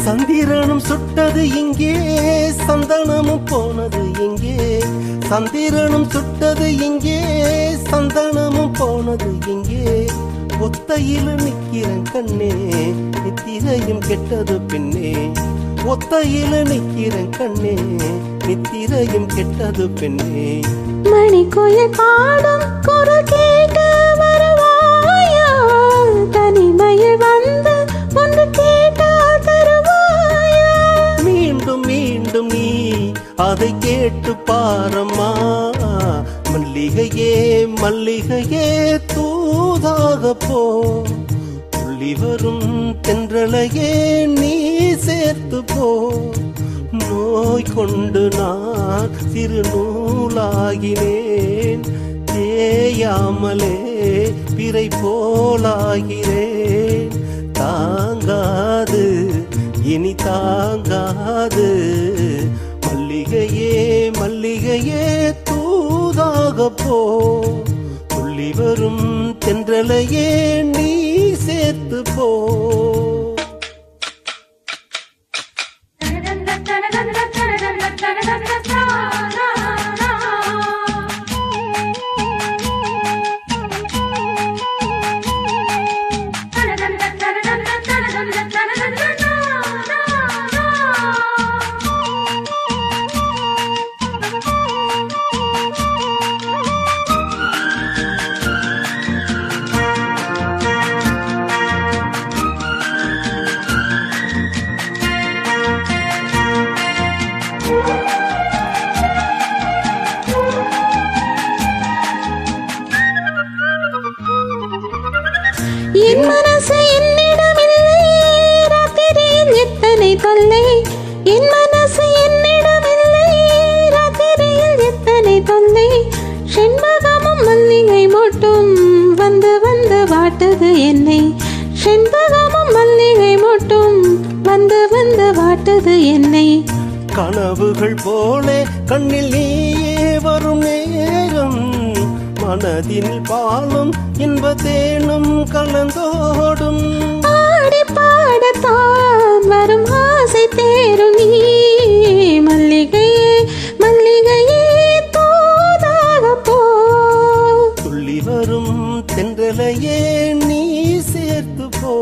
சந்திரனும் சுட்டது இங்கே, சந்தனமும் போனது இங்கே. சந்திரனும் சுட்டது இங்கே, சந்தனமும் போனது இங்கே. ஒத்தையில நிக்கிறேன் கண்ணே, நித்திரையும் கெட்டது பெண்ணே. ஒத்தையில நிக்கிறேன் கண்ணே, நித்திரையும் கெட்டது பெண்ணே. மணிக்குயில் பாடும் குரல் கேட்டு வருவாயா? தனிமையில் வந்து ஒன்று கேட்டால் தருவாயா? மீண்டும் மீண்டும் நீ அதை கேட்டு பாரம்மா. மல்லிகையே மல்லிகையே தூதாக போ. துள்ளி வரும் தென்றலையே நீ சேர்த்து போ. நோய் கொண்டு நான் சிறு நூலாகினேன், தேயாமலே பிறை போலாகிறேன். தாங்காது இனி தாங்காது. மல்லிகையே மல்லிகையே தூதாக போ. துள்ளி வரும் தென்றலையே நீ சேர்த்து போ. என் மனசு என்னிடமில்லை, ராத்திரியில் எத்தனை தொல்லை. என் மனசு என்னிடமில்லை, ராத்திரியில் எத்தனை தொல்லை. செண்பகமும் மல்லிகை மொட்டும் வந்து வந்து வாட்டுது என்னை. செண்பகமும் மல்லிகை மொட்டும் வந்து வந்து வாட்டுது என்னை. கனவுகள் போலே கண்ணில் நீயே வரும் நேரம், மனதில் பாலும் இன்பத்தேனும் கலந்தோடும். ஆடி பாடத்தான் வரும் ஆசை தேரும் நீ. மல்லிகையே மல்லிகையே தூதாக போ. துள்ளி வரும் தென்றலையே நீ சேர்த்து போ.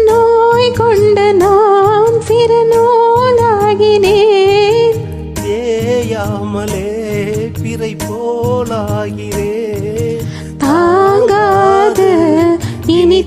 நோய் கொண்ட நான் சிறு நூலாகினேன், தேயாமலே பிறை போலாகிறேன். தாங்காது இனி